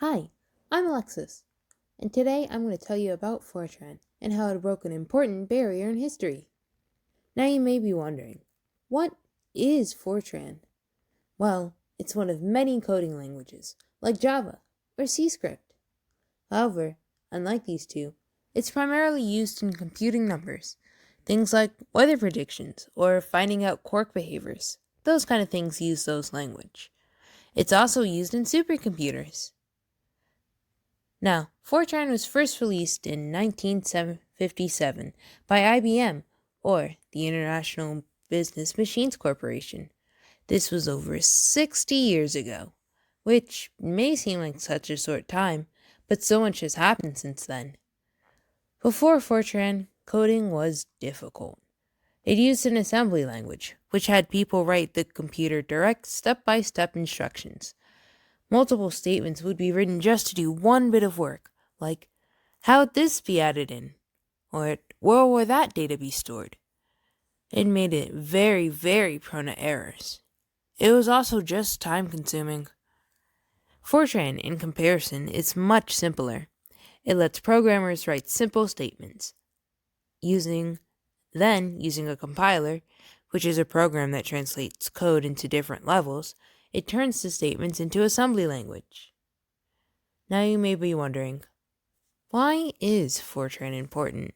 Hi, I'm Alexis, and today I'm going to tell you about FORTRAN and how it broke an important barrier in history. Now you may be wondering, what is FORTRAN? Well, it's one of many coding languages, like Java or C Script. However, unlike these two, it's primarily used in computing numbers, things like weather predictions or finding out quark behaviors. Those kind of things use those language. It's also used in supercomputers. Now, FORTRAN was first released in 1957 by IBM, or the International Business Machines Corporation. This was over 60 years ago, which may seem like such a short time, but so much has happened since then. Before FORTRAN, coding was difficult. It used an assembly language, which had people write the computer direct step-by-step instructions. Multiple statements would be written just to do one bit of work, like, how would this be added in? Or, where will that data be stored? It made it very, very prone to errors. It was also just time-consuming. FORTRAN, in comparison, is much simpler. It lets programmers write simple statements. Using a compiler, which is a program that translates code into different levels, it turns the statements into assembly language. Now you may be wondering, why is FORTRAN important?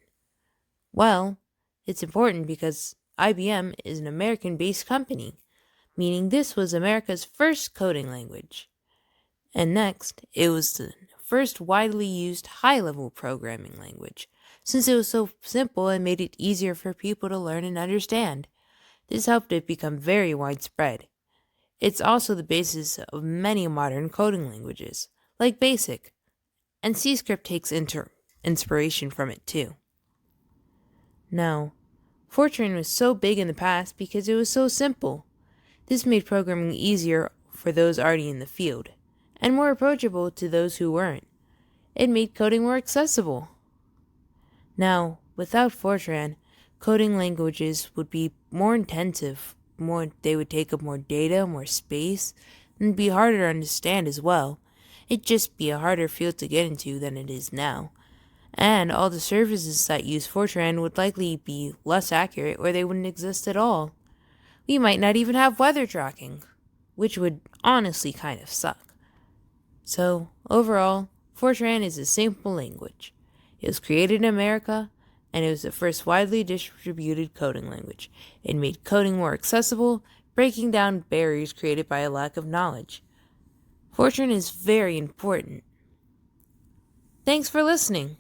Well, it's important because IBM is an American-based company, meaning this was America's first coding language. And next, it was the first widely used high-level programming language, since it was so simple and made it easier for people to learn and understand. This helped it become very widespread. It's also the basis of many modern coding languages, like BASIC, and C Script takes inspiration from it too. Now, FORTRAN was so big in the past because it was so simple. This made programming easier for those already in the field, and more approachable to those who weren't. It made coding more accessible. Now, without FORTRAN, coding languages would be more intensive. They would take up more data, more space, and be harder to understand as well. It'd just be a harder field to get into than it is now. And all the services that use FORTRAN would likely be less accurate or they wouldn't exist at all. We might not even have weather tracking, which would honestly kind of suck. So, overall, FORTRAN is a simple language. It was created in America, and it was the first widely distributed coding language. It made coding more accessible, breaking down barriers created by a lack of knowledge. FORTRAN is very important. Thanks for listening.